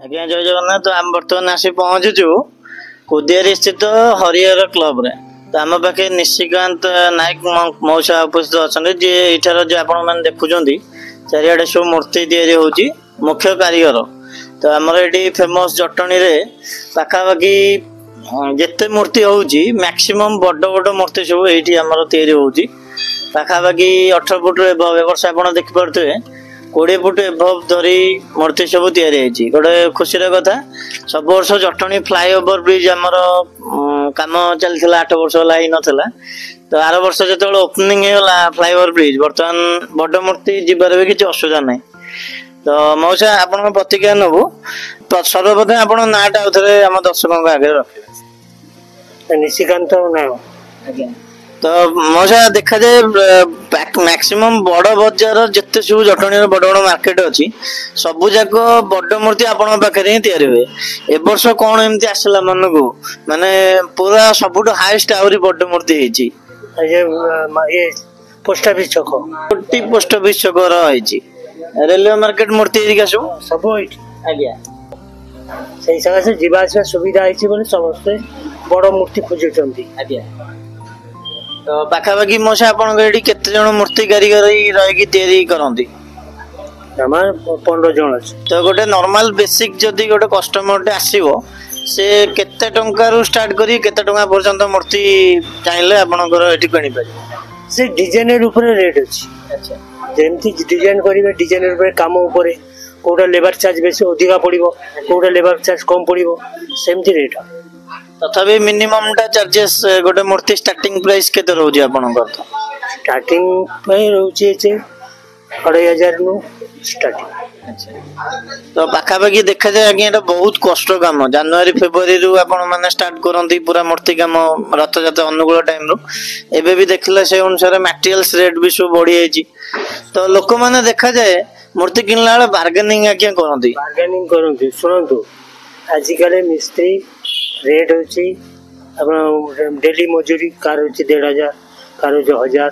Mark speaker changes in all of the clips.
Speaker 1: आज्ञा जय जगन्नाथ। तो आम बर्तमान आसी पहुँचुचु कुदियारी स्थित हरिहर क्लब रे। तो आम पाखे निशिकांत नायक मौसा उपस्थित अच्छा जी यार जो आपण मैंने देखुं चारिड़े सब मूर्ति तैयारी होची मुख्य कारीगर। तो आमर ये फेमस जटणी रे पाखापाखि जिते मूर्ति होची मैक्सिमम बड़ बड़ मूर्ति सब ये आमर तैयारी होची पाखापाखि 18 फुट एभव। ए वर्ष आप देखिपे 20 फुट एभव धरी मूर्ति सब तैयारी होती गोटे खुशी कथा। सब वर्ष जटणी फ्लाईओवर ब्रिज आमर काम चलता 8 वर्ष है नाला। तो आर वर्ष जो ओपनिंग होगा फ्लाईओवर ब्रिज बर्तमान बड़ मूर्ति जीवार भी किसी असुविधा ना। तो मौसा आप प्रतिक्रिया नबू सर्वप्रथम आप नाटा आउे आम दर्शकों आगे रखे
Speaker 2: निशिकांत नायक।
Speaker 1: तो मौसा देखा जाए मैक्सिमम बड़ बजार जिते सब जटणी बड़ बड़ मार्केट अच्छी सबू जाक बड़ मूर्ति आपण पाखे ही तैयारी हुए। ए वर्ष कौन एमती आसला मन को माने पूरा सबुठ हाईएस्ट आहरी बड़ मूर्ति होती
Speaker 2: पोस्ट ऑफिस छक
Speaker 1: पोस्ट ऑफिस छक रेलवे मार्केट मूर्ति
Speaker 2: सब
Speaker 1: आज्ञा
Speaker 2: से सकाशे जीवास सुविधा है समस्ते बड़ मूर्ति खोजुंट।
Speaker 1: आज्ञा तो पाखापाखि मौसा आपन केते जण मूर्ति कारीगर रही तैयारी करंती?
Speaker 2: 15 जन अछि।
Speaker 1: तो गोटे नॉर्मल बेसिक जदी गोटे कस्टमर आसीबो से केते टंका रु स्टार्ट करी केते टंका पर्यंत मूर्ति चाहिले आपनकर एठी कणी पारे?
Speaker 2: से डिजाइनर ऊपर रेट अछि। अच्छा जेमती डिजाइन करिवे डिजाइनर ऊपर काम ऊपर कोटा लेबर चार्ज बेसी अधिका पड़िबो कोटा लेबर चार्ज कम पड़िबो सेमती रेट।
Speaker 1: तथापि मिनिमम टा चार्जेस गोटे मूर्ति स्टार्टिंग प्राइस केते रहउजी आपनकर?
Speaker 2: स्टार्टिंग पे रहउची 2500 नु स्टार्टिंग।
Speaker 1: अच्छा तो पाखापाखि देखा जाए आज्ञा ये बहुत कष्ट काम जनवरी फेब्रुआरी रु आपण माने स्टार्ट करंती पूरा मूर्ति काम रथ जात्रा अनुकूल टाइम रो एबे भी देखले से अनुसार मटेरियल्स रेट भी सब बढ़ी जाईची। तो लोक माने देखा जाए मूर्ति किनला बेले बार्गेनिंग आज्ञा करंती
Speaker 2: सुनंतु आजिकल मिस्त्री रेट होची अपन डेली मजूरी कार होची 1500 कार होची 1000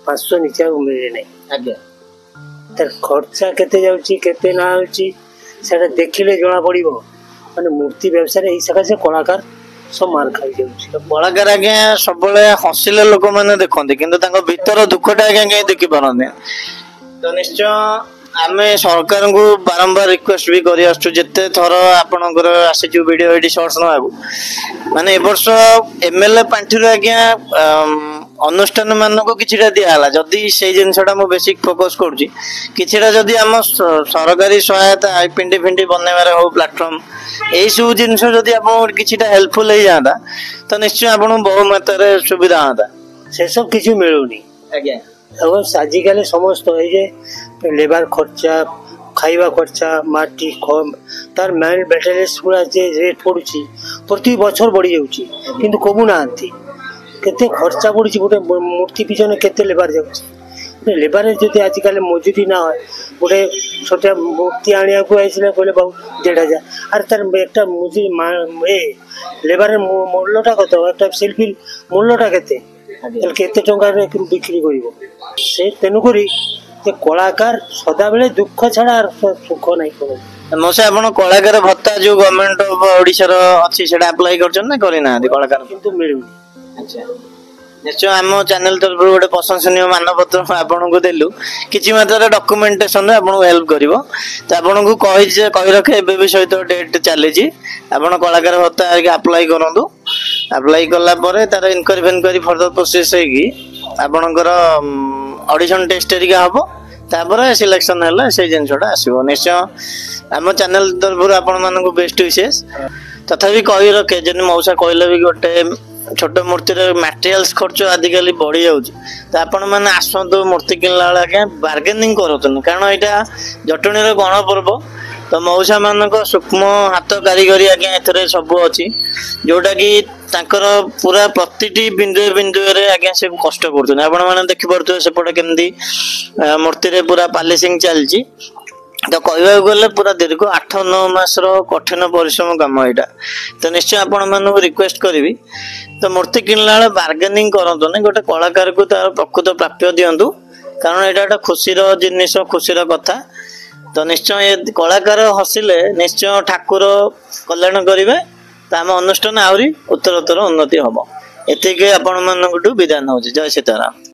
Speaker 2: 500 नीचे मिले नहीं।
Speaker 1: आज्ञा
Speaker 2: तर खर्चा केते जाउची केते ना होची सेटा देखिले जणा पड़िबो माने मूर्ति व्यवसाय एही सकाशे कलाकार सब मार खाई जाउची।
Speaker 1: तो कलाकार आज्ञा सबले हसिले लोक माने देखंती किंतु तांको भीतर दुखटा आज्ञा देखि पारंती। तो निश्चय आमे सरकार को बारंबार रिक्वेस्ट भी करी आसु जिते थर आपनकर आसीचु वीडियो एडी शॉर्ट्स नबाबू माने ए वर्ष एमएलए पांठी रो आज्ञा अनुष्ठान मान को किछिटा दियाला जदी से जिनसटा मो बेसिक फोकस करूची किछिटा जदी हम सरकारी सहायता पिंडी फिंडी बननेबार हो प्लेटफॉर्म एई सब जिनस जदी आपन किछिटा हेल्पफुल हो जाता तो निश्चय आपन बहु मात्रा रे सुविधा होता।
Speaker 2: से सब किछु मिलुनी
Speaker 1: आज्ञा
Speaker 2: अब आजिकल समस्त लेबर खर्चा खाइबा खर्चा माटी तार मैन बैटेरियस पूरा जे रेट पड़ुची प्रति बछर बढ़ी जाउची किंतु कबु नांती केते खर्चा पड़ुची गोटे मूर्ति पिछने केते लेबर जाउची लेबर जदि आजिकल मजूरी ना होय गोटे छोटा मूर्ति आनिया को आइसले कहले बाबू 1500 अरे तार एकटा मजूरी लेबर मूल्यटा कत एकटा सेल्फी मूल्यटा केते केते टंका रे बिक्री करिवो से तेनुकरी कलाकार सदा बेले दुख छाड़ा सुख नहीं।
Speaker 1: मौसा आपण कलाकार भत्ता जो गवर्नमेंट ऑफ ओडिशा रो अछि सेटा अप्लाई करछन ना करि ना कलाकार
Speaker 2: किंतु मिलुनी।
Speaker 1: अच्छा निश्चय आम चैनल तरफ गोटे प्रशंसनीय मानपत्र आपण को देलु किछि मात्रा डॉक्यूमेंटेशन रे आपण हेल्प करिवो। तो आपण को कहि रखे एबे भी सहित डेट चली छी आपण कलाकार भत्ता अप्लाई करंतु। अप्लाई कला परे तार इनक्वारी फर्दर प्रोसेस हेगी आपणकर ऑडिशन टेस्ट एरिका हबो तापर सिलेक्शन हैला से जिनसटा आसीबो। निश्चय आम चैनल तरफ आपण मानक बेस्ट विशेष तथापि कहि रखे जन मौसा कहले भी गोटे छोट मूर्ति मटेरियल्स खर्च आजिकल बढ़ी जाऊँ तो आपण मैंने आसतु मूर्ति किनला बेले आज्ञा बार्गेनिंग करतुनि कारण यहाँ जटणी गणपर्व तो मौसा मान सूक्ष्म हाथ कारीगरी आज्ञा ए सब अच्छी जोटा कि तांकर पूरा प्रति बिंदु बिंदु आज्ञा से कष्ट कर मैंने देखिपे सेपटे केमती मूर्ति पूरा पॉलिशिंग चलती। तो कहवा गले पूरा दीर्घ 8-9 मास कठिन परिश्रम कम यहाँ। तो निश्चय आपण मानक रिक्वेस्ट करी तो मूर्ति किनला बेले बार्गेनिंग करतु ना गोटे कलाकार को तार प्रकृत प्राप्य दिंतु कारण यहाँ खुशीर जिनिस खुशीर कथा ତ ନିଶ୍ଚୟ ଏ କଳାକାର ହସିଲେ ନିଶ୍ଚୟ ଠାକୁର କଲ୍ୟାଣ କରିବେ, ତ ଆମ ଅନୁଷ୍ଠାନ ଆହୁରି ଉତ୍ତରୋତ୍ତର ଉନ୍ନତି ହବ। ଏତିକି ଆପଣ ମାନଙ୍କଠୁ ବିଦାୟ ନଉଛି। ଜୟ ସୀତାରାମ।